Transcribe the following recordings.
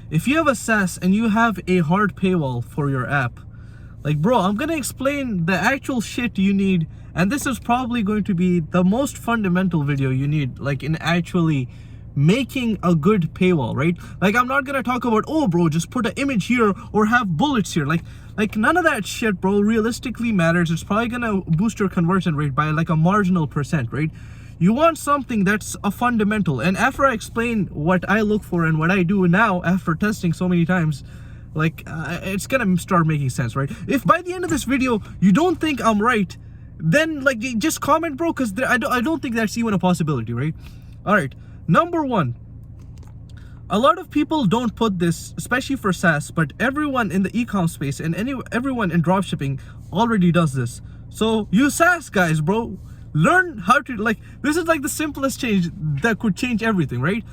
if you have a SaaS and you have a hard paywall for your app, like, bro, I'm gonna explain the actual shit you need, and this is probably going to be the most fundamental video you need, like, in actually making a good paywall, right? Like, I'm not gonna talk about, oh bro, just put an image here or have bullets here. Like none of that shit, bro, realistically matters. It's probably gonna boost your conversion rate by like a marginal percent, right? You want something that's a fundamental. And after I explain what I look for and what I do now after testing so many times, like, it's gonna start making sense, right? If by the end of this video you don't think I'm right, then like just comment, bro, because I don't think that's even a possibility, right? All right. Number one, a lot of people don't put this, especially for SaaS, but everyone in the e-com space and everyone in dropshipping already does this. So you SaaS guys, bro, learn how to, like, this is like the simplest change that could change everything, right?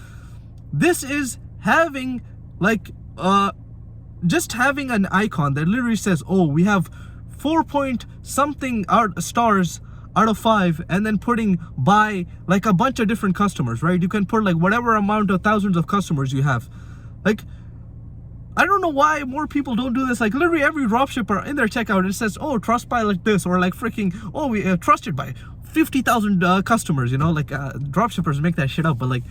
This is having like just having an icon that literally says, oh, we have 4 point something stars out of 5, and then putting by like a bunch of different customers, right? You can put like whatever amount of thousands of customers you have. Like, I don't know why more people don't do this. Like, literally every dropshipper in their checkout, it says, oh, trust by like this, or like freaking, oh, we trusted by 50,000 customers, you know, like dropshippers make that shit up, but like,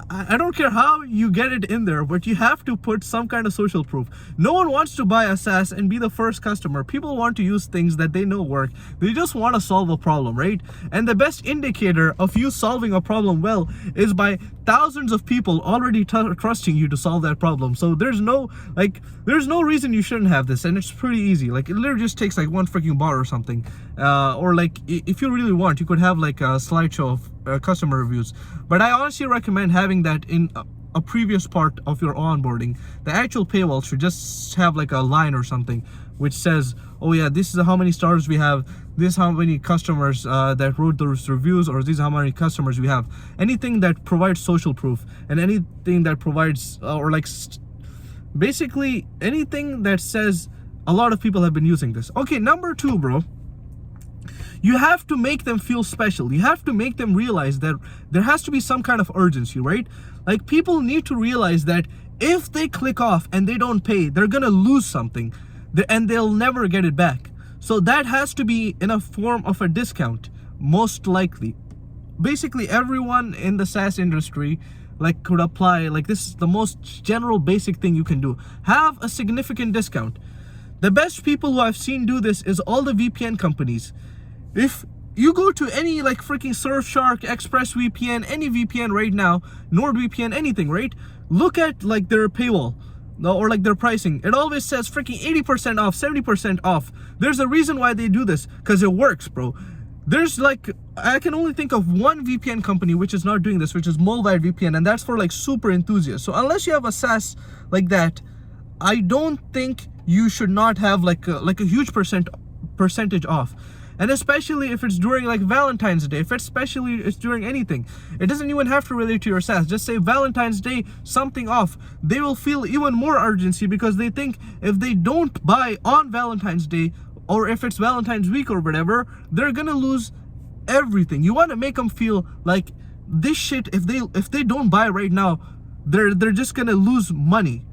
I don't care how you get it in there, but you have to put some kind of social proof. No one wants to buy a SaaS and be the first customer. People want to use things that they know work. They just want to solve a problem, right? And the best indicator of you solving a problem well is by thousands of people already trusting you to solve that problem. So there's no reason you shouldn't have this, and it's pretty easy. Like, it literally just takes like one freaking bar or something, or like if you really want, you could have like a slideshow of customer reviews. But I honestly recommend having that in a previous part of your onboarding. The actual paywall should just have like a line or something which says, oh yeah, this is how many stars we have, this is how many customers that wrote those reviews, or this is how many customers we have. Anything that provides social proof, and anything that provides or like basically anything that says a lot of people have been using this. Okay, number 2, bro, you have to make them feel special. You have to make them realize that there has to be some kind of urgency, right? Like, people need to realize that if they click off and they don't pay, they're gonna lose something, and they'll never get it back. So that has to be in a form of a discount, most likely. Basically, everyone in the SaaS industry like could apply, like, this is the most general basic thing you can do. Have a significant discount. The best people who I've seen do this is all the VPN companies. If you go to any like freaking Surfshark, ExpressVPN, any VPN right now, NordVPN, anything, right? Look at like their paywall or like their pricing. It always says freaking 80% off, 70% off. There's a reason why they do this, because it works, bro. There's like, I can only think of one VPN company which is not doing this, which is Molvite VPN, and that's for like super enthusiasts. So unless you have a SaaS like that, I don't think you should not have like a huge percentage off. And especially if it's during like Valentine's Day, if it's during anything, it doesn't even have to relate to your SaaS. Just say Valentine's Day, something off. They will feel even more urgency, because they think if they don't buy on Valentine's Day, or if it's Valentine's week or whatever, they're gonna lose everything. You want to make them feel like this shit, if they don't buy right now, they're just gonna lose money.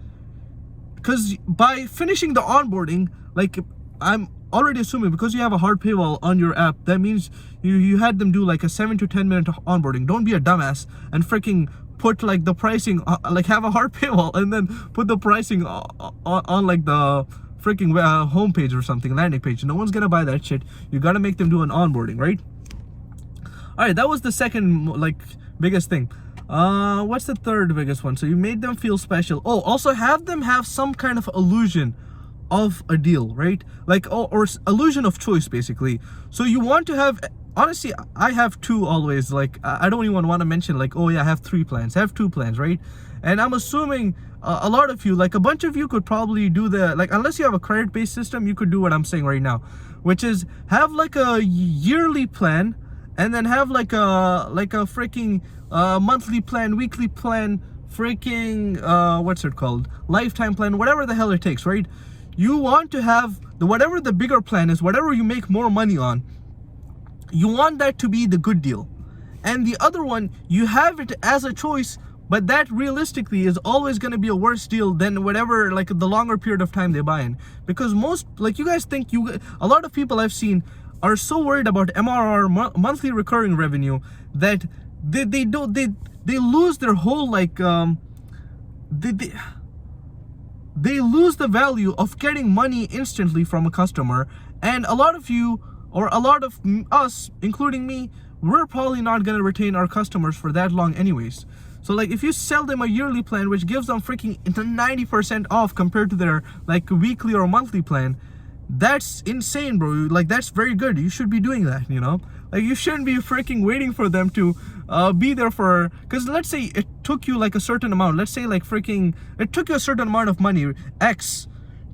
Because by finishing the onboarding, like, I'm already assuming, because you have a hard paywall on your app, that means you had them do like a 7 to 10 minute onboarding. Don't be a dumbass and freaking put like the pricing, like have a hard paywall and then put the pricing on like the freaking homepage or something, landing page. No one's gonna buy that shit. You gotta make them do an onboarding, right? All right, that was the second like biggest thing. What's the third biggest one? So you made them feel special. Oh, also have them have some kind of illusion of a deal, right? Like, or illusion of choice, basically. So you want to have, honestly, I have 2 always. Like, I don't even want to mention like, oh yeah, I have 3 plans, I have 2 plans, right? And I'm assuming a lot of you, like a bunch of you, could probably do the, like, unless you have a credit-based system, you could do what I'm saying right now, which is have like a yearly plan, and then have like a freaking monthly plan, weekly plan, freaking what's it called, lifetime plan, whatever the hell it takes, right? You want to have whatever the bigger plan is, whatever you make more money on, you want that to be the good deal. And the other one, you have it as a choice, but that realistically is always going to be a worse deal than whatever, like the longer period of time they buy in. Because most, like you guys think, a lot of people I've seen are so worried about MRR, monthly recurring revenue, that they lose their whole, like they lose the value of getting money instantly from a customer. And a lot of you, or a lot of us, including me, we're probably not going to retain our customers for that long anyways. So like if you sell them a yearly plan which gives them freaking 90% off compared to their like weekly or monthly plan, that's insane, bro. Like that's very good. You should be doing that, you know? Like you shouldn't be freaking waiting for them to be there for, because let's say it took you like a certain amount, let's say like freaking it took you a certain amount of money, X,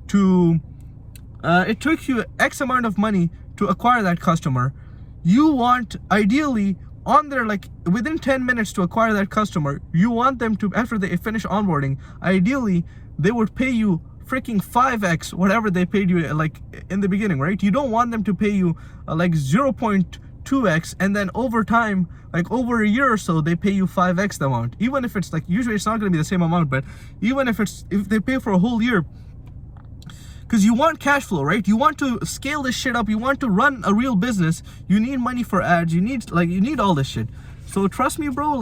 to it took you X amount of money to acquire that customer. You want, ideally, on their, like within 10 minutes to acquire that customer, you want them to, after they finish onboarding, ideally they would pay you freaking 5x whatever they paid you like in the beginning, right? You don't want them to pay you like 0.2x, and then over time, like over a year or so, they pay you 5x the amount. Even if it's like, usually it's not going to be the same amount, but even if they pay for a whole year, because you want cash flow, right? You want to scale this shit up. You want to run a real business. You need money for ads. You need all this shit. So trust me, bro.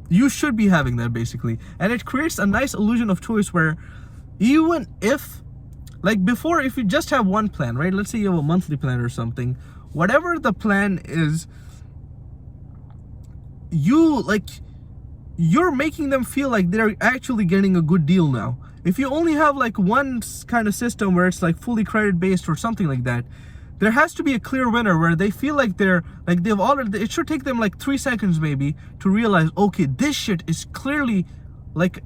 You should be having that basically, and it creates a nice illusion of choice where, even if, like before, if you just have one plan, right? Let's say you have a monthly plan or something. Whatever the plan is, you're making them feel like they're actually getting a good deal now. If you only have like one kind of system where it's like fully credit based or something like that, there has to be a clear winner where they feel like they've already, it should take them like 3 seconds maybe to realize, okay, this shit is clearly like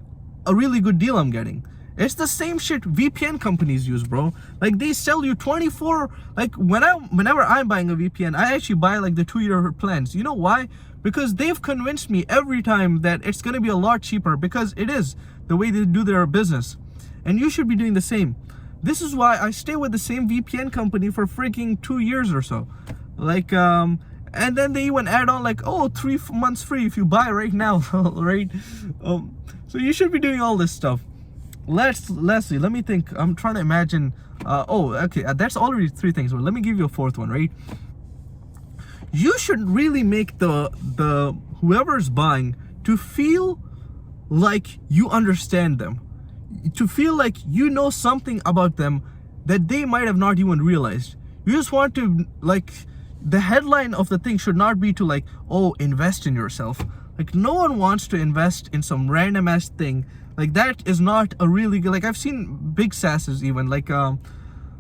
a really good deal I'm getting. It's the same shit VPN companies use, bro. Like they sell you 24, like whenever I'm buying a VPN, I actually buy like the 2-year plans. You know why? Because they've convinced me every time that it's going to be a lot cheaper, because it is the way they do their business. And you should be doing the same. This is why I stay with the same VPN company for freaking 2 years or so. Like, and then they even add on like, oh, 3 months free if you buy right now, right? So you should be doing all this stuff. Lastly, let me think. I'm trying to imagine. Oh, okay, that's already 3 things. But let me give you a 4th one, right? You should really make the whoever's buying to feel like you understand them, to feel like you know something about them that they might have not even realized. You just want to, like, the headline of the thing should not be to like, oh, invest in yourself. Like no one wants to invest in some random ass thing. Like that is not a really good, like I've seen big SaaSes even, like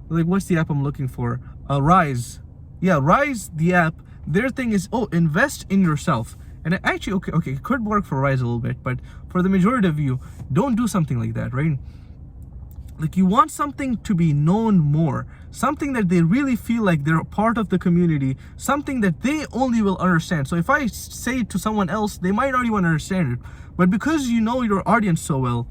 what's the app I'm looking for? Rise. Yeah, Rise, the app, their thing is, oh, invest in yourself. And it actually, okay, it could work for Rise a little bit, but for the majority of you, don't do something like that, right? Like you want something to be known more, something that they really feel like they're a part of the community, something that they only will understand. So if I say it to someone else, they might not even understand it. But because you know your audience so well,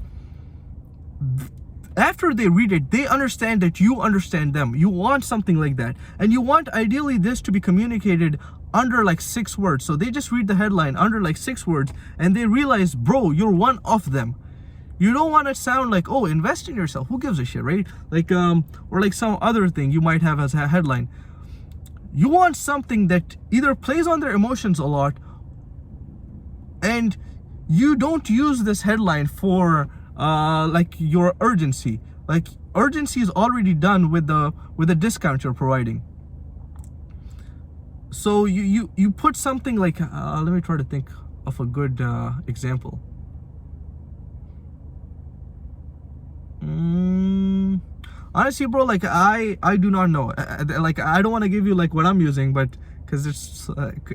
after they read it, they understand that you understand them. You want something like that. And you want ideally this to be communicated under like 6 words. So they just read the headline under like 6 words and they realize, bro, you're one of them. You don't want to sound like, oh, invest in yourself. Who gives a shit, right? Like, or like some other thing you might have as a headline. You want something that either plays on their emotions a lot, and you don't use this headline for like your urgency. Like urgency is already done with the discount you're providing. So you put something like, let me try to think of a good example. Honestly, bro, like I do not know. Like I don't want to give you like what I'm using, but because it's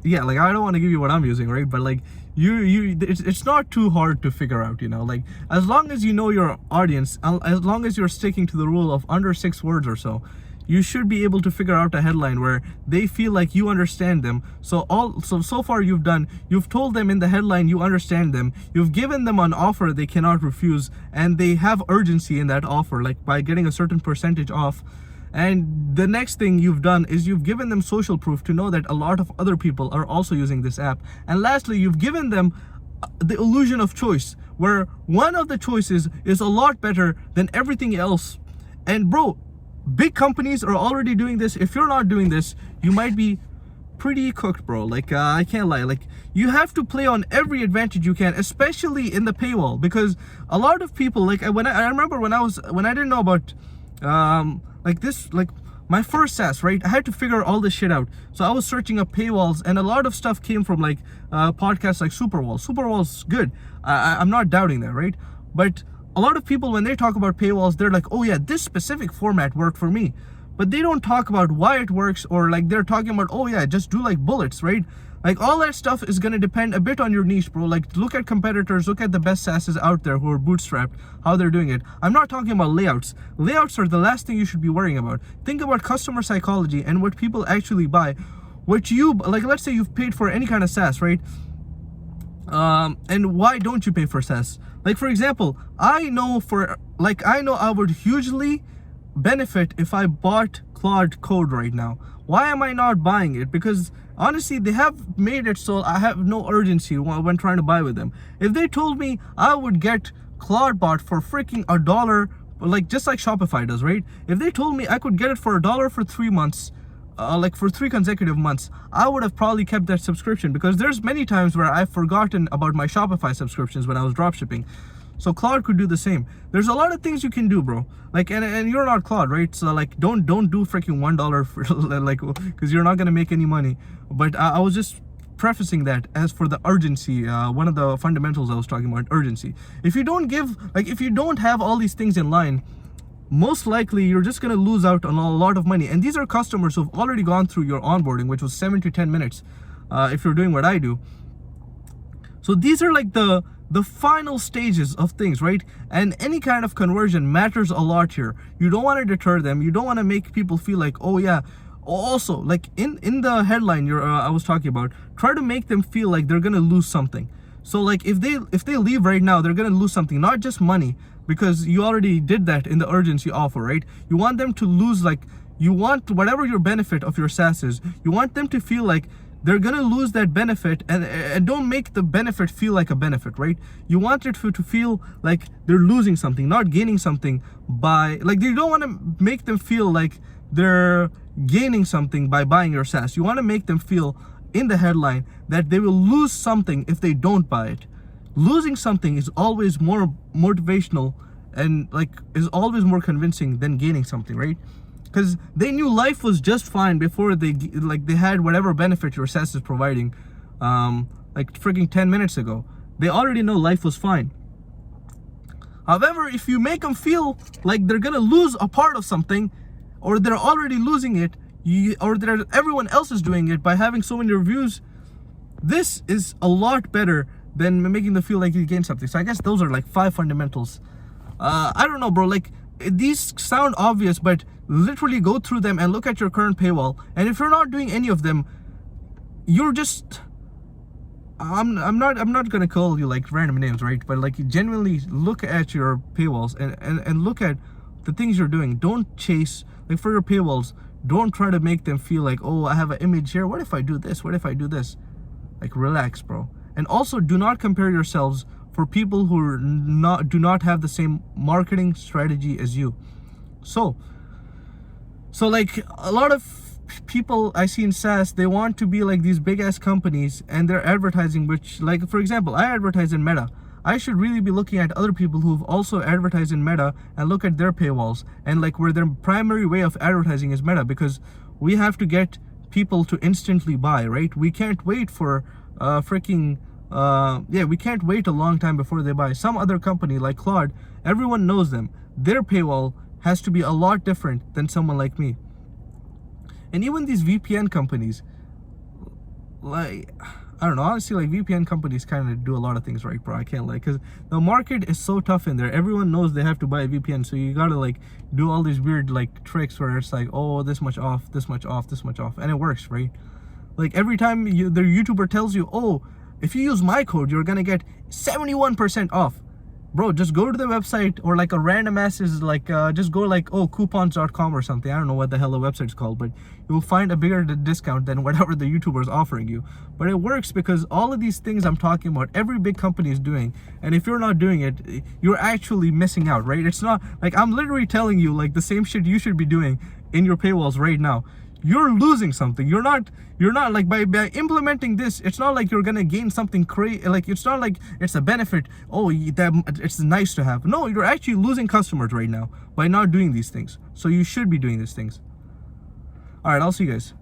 yeah, like I don't want to give you what I'm using, right? But like it's not too hard to figure out, you know. Like as long as you know your audience, as long as you're sticking to the rule of under 6 words or so, you should be able to figure out a headline where they feel like you understand them. So far you've told them in the headline you understand them. You've given them an offer they cannot refuse, and they have urgency in that offer, like by getting a certain percentage off. And the next thing you've done is you've given them social proof to know that a lot of other people are also using this app. And lastly, you've given them the illusion of choice, where one of the choices is a lot better than everything else. And bro, big companies are already doing this. If you're not doing this, you might be pretty cooked, bro. Like I can't lie, like you have to play on every advantage you can, especially in the paywall, because a lot of people, like when I remember when I didn't know about like this, like my first SaaS, right? I had to figure all this shit out. So I was searching up paywalls, and a lot of stuff came from like podcasts like Superwall's good. I'm not doubting that, right? But a lot of people, when they talk about paywalls, they're like, oh yeah, this specific format worked for me. But they don't talk about why it works, or like they're talking about, oh yeah, just do like bullets, right? Like all that stuff is gonna depend a bit on your niche, bro. Like look at competitors, look at the best SaaSes out there who are bootstrapped, how they're doing it. I'm not talking about layouts. Layouts are the last thing you should be worrying about. Think about customer psychology and what people actually buy. What you, like let's say you've paid for any kind of SaaS, right? And why don't you pay for SaaS? Like for example, I know I would hugely benefit if I bought Claude Code right now. Why am I not buying it? Because honestly, they have made it so I have no urgency when trying to buy with them. If they told me I would get Claude Bot for freaking $1, like just like Shopify does, right? If they told me I could get it for $1 for 3 months, like for 3 consecutive months, I would have probably kept that subscription, because there's many times where I've forgotten about my Shopify subscriptions when I was dropshipping. So Claude could do the same. There's a lot of things you can do, bro. Like, and you're not Claude, right? So like, don't do freaking $1 for like, because you're not gonna make any money. But I was just prefacing that as for the urgency. One of the fundamentals I was talking about, urgency. If you don't have all these things in line, most likely you're just gonna lose out on a lot of money. And these are customers who've already gone through your onboarding, which was 7 to 10 minutes, if you're doing what I do. So these are like the final stages of things, right? And any kind of conversion matters a lot here. You don't want to deter them. You don't want to make people feel like, oh yeah. Also, like in the headline I was talking about, try to make them feel like they're gonna lose something. So like if they leave right now, they're gonna lose something, not just money, because you already did that in the urgency offer, right? You want them to lose, like you want whatever your benefit of your SaaS is, you want them to feel like they're gonna lose that benefit, and don't make the benefit feel like a benefit, right? You want it to feel like they're losing something, not gaining something by, like you don't want to make them feel like they're gaining something by buying your SaaS. You want to make them feel in the headline that they will lose something if they don't buy it. Losing something is always more motivational and like is always more convincing than gaining something, right? Because they knew life was just fine before they had whatever benefit your SaaS is providing, like freaking 10 minutes ago. They already know life was fine. However, if you make them feel like they're gonna lose a part of something, or they're already losing it, or that everyone else is doing it by having so many reviews, this is a lot better than making them feel like you gain something. So I guess those are like 5 fundamentals. I don't know, bro, like these sound obvious, but literally go through them and look at your current paywall. And if you're not doing any of them, you're just, I'm not gonna call you like random names, right? But like genuinely look at your paywalls and look at the things you're doing. Don't chase, like for your paywalls, don't try to make them feel like, oh, I have an image here, what if I do this, what if I do this? Like relax, bro. And also do not compare yourselves for people who are do not have the same marketing strategy as you. So like a lot of people I see in SaaS, they want to be like these big ass companies, and they're advertising, which, like for example, I advertise in Meta. I should really be looking at other people who've also advertised in Meta and look at their paywalls, and like where their primary way of advertising is Meta, because we have to get people to instantly buy, right? We can't wait for we can't wait a long time before they buy. Some other company like Claude, everyone knows them. Their paywall has to be a lot different than someone like me. And even these VPN companies, like, I don't know, honestly, like VPN companies kind of do a lot of things right, bro. I can't lie, because the market is so tough in there. Everyone knows they have to buy a VPN, so you gotta like do all these weird like tricks where it's like, oh, this much off, this much off, this much off, and it works, right? Like every time the YouTuber tells you, oh, if you use my code, you're gonna get 71% off. bro, just go to the website, or like a random ass is like, just go like, oh, coupons.com or something. I don't know what the hell the website's called, but you'll find a bigger discount than whatever the YouTuber is offering you. But it works because all of these things I'm talking about, every big company is doing. And if you're not doing it, you're actually missing out, right? It's not like I'm literally telling you like the same shit you should be doing in your paywalls right now. You're losing something. You're not like, by implementing this, it's not like you're gonna gain something crazy. Like, it's not like it's a benefit, oh, that it's nice to have. No, you're actually losing customers right now by not doing these things. So you should be doing these things. All right, I'll see you guys.